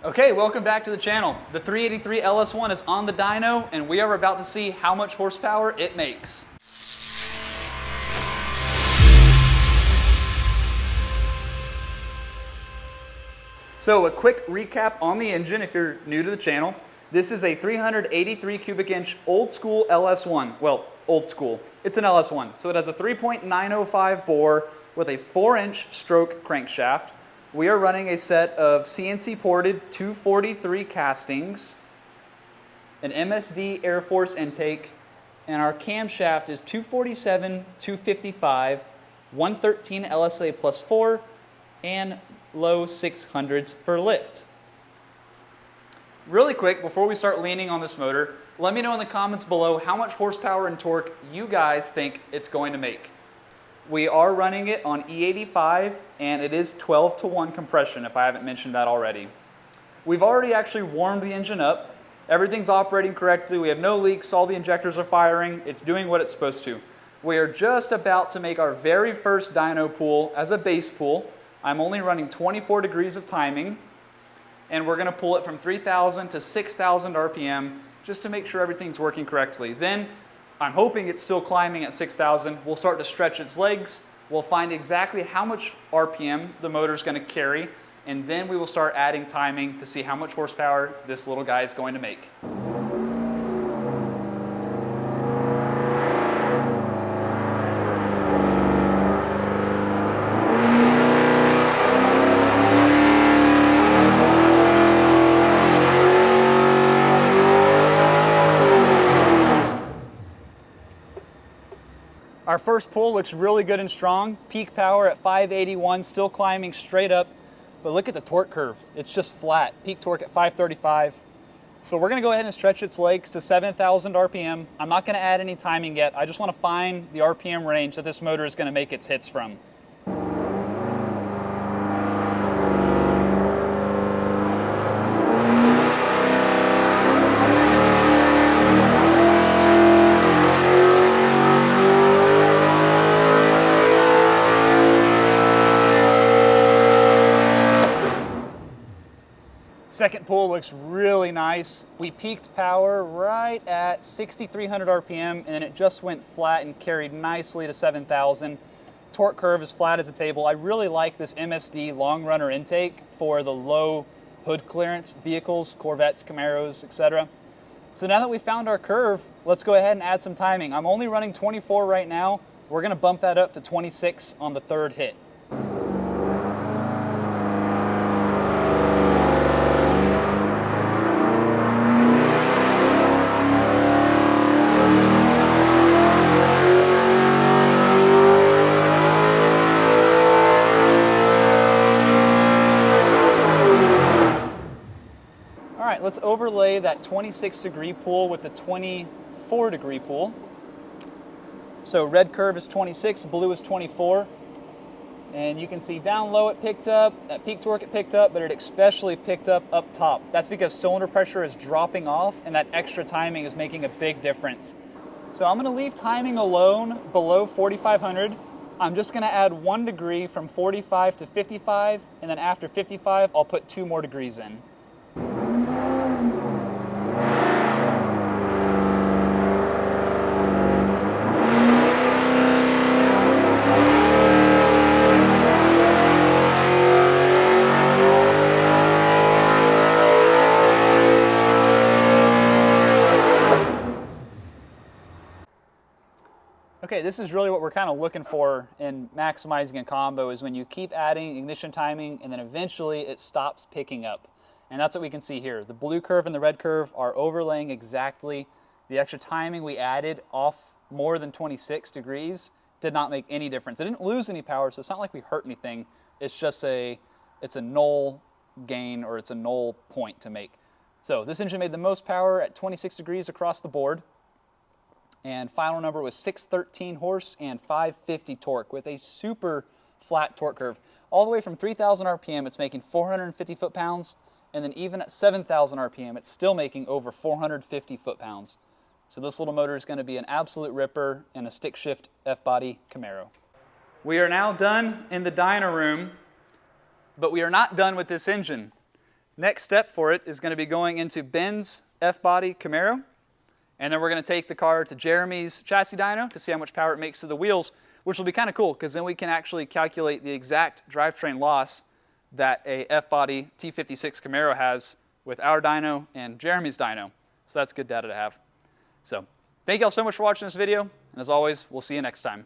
Okay, welcome back to the channel. The 383 LS1 is on the dyno, and we are about to see how much horsepower it makes. So a quick recap on the engine if you're new to the channel. This is a 383 cubic inch old school LS1. Well, old school. It's an LS1. So it has a 3.905 bore with a 4-inch stroke crankshaft. We are running a set of CNC ported 243 castings, an MSD Air Force intake, and our camshaft is 247, 255, 113 LSA plus 4, and low 600s for lift. Really quick, before we start leaning on this motor, let me know in the comments below how much horsepower and torque you guys think it's going to make. We are running it on E85, and it is 12-to-1 compression, if I haven't mentioned that already. We've already actually warmed the engine up. Everything's operating correctly. We have no leaks. All the injectors are firing. It's doing what it's supposed to. We are just about to make our very first dyno pull as a base pull. I'm only running 24 degrees of timing, and we're going to pull it from 3,000 to 6,000 RPM just to make sure everything's working correctly. Then I'm hoping it's still climbing at 6,000. We'll start to stretch its legs. We'll find exactly how much RPM the motor is going to carry, and then we will start adding timing to see how much horsepower this little guy is going to make. Our first pull looks really good and strong. Peak power at 581, still climbing straight up. But look at the torque curve. It's just flat. Peak torque at 535. So we're gonna go ahead and stretch its legs to 7,000 RPM. I'm not gonna add any timing yet. I just wanna find the RPM range that this motor is gonna make its hits from. Second pull looks really nice. We peaked power right at 6,300 RPM, and then it just went flat and carried nicely to 7,000. Torque curve is flat as a table. I really like this MSD long runner intake for the low hood clearance vehicles, Corvettes, Camaros, etc. So now that we found our curve, let's go ahead and add some timing. I'm only running 24 right now. We're gonna bump that up to 26 on the third hit. Let's overlay that 26-degree pull with the 24-degree pull. So red curve is 26, blue is 24. And you can see down low it picked up, at peak torque it picked up, but it especially picked up top. That's because cylinder pressure is dropping off, and that extra timing is making a big difference. So I'm gonna leave timing alone below 4,500. I'm just gonna add 1 degree from 45 to 55, and then after 55, I'll put 2 more degrees in. Okay, this is really what we're kind of looking for in maximizing a combo, is when you keep adding ignition timing and then eventually it stops picking up. And that's what we can see here. The blue curve and the red curve are overlaying exactly. The extra timing we added off more than 26 degrees did not make any difference. It didn't lose any power, so it's not like we hurt anything. It's just it's a null gain, or it's a null point to make. So this engine made the most power at 26 degrees across the board. And final number was 613 horse and 550 torque with a super flat torque curve. All the way from 3,000 RPM, it's making 450 foot-pounds, and then even at 7,000 RPM, it's still making over 450 foot-pounds. So this little motor is going to be an absolute ripper in a stick shift F-body Camaro. We are now done in the dyno room, but we are not done with this engine. Next step for it is going to be going into Ben's F-body Camaro, and then we're going to take the car to Jeremy's chassis dyno to see how much power it makes to the wheels, which will be kind of cool because then we can actually calculate the exact drivetrain loss that a F-body T56 Camaro has with our dyno and Jeremy's dyno. So that's good data to have. So thank you all so much for watching this video, and as always, we'll see you next time.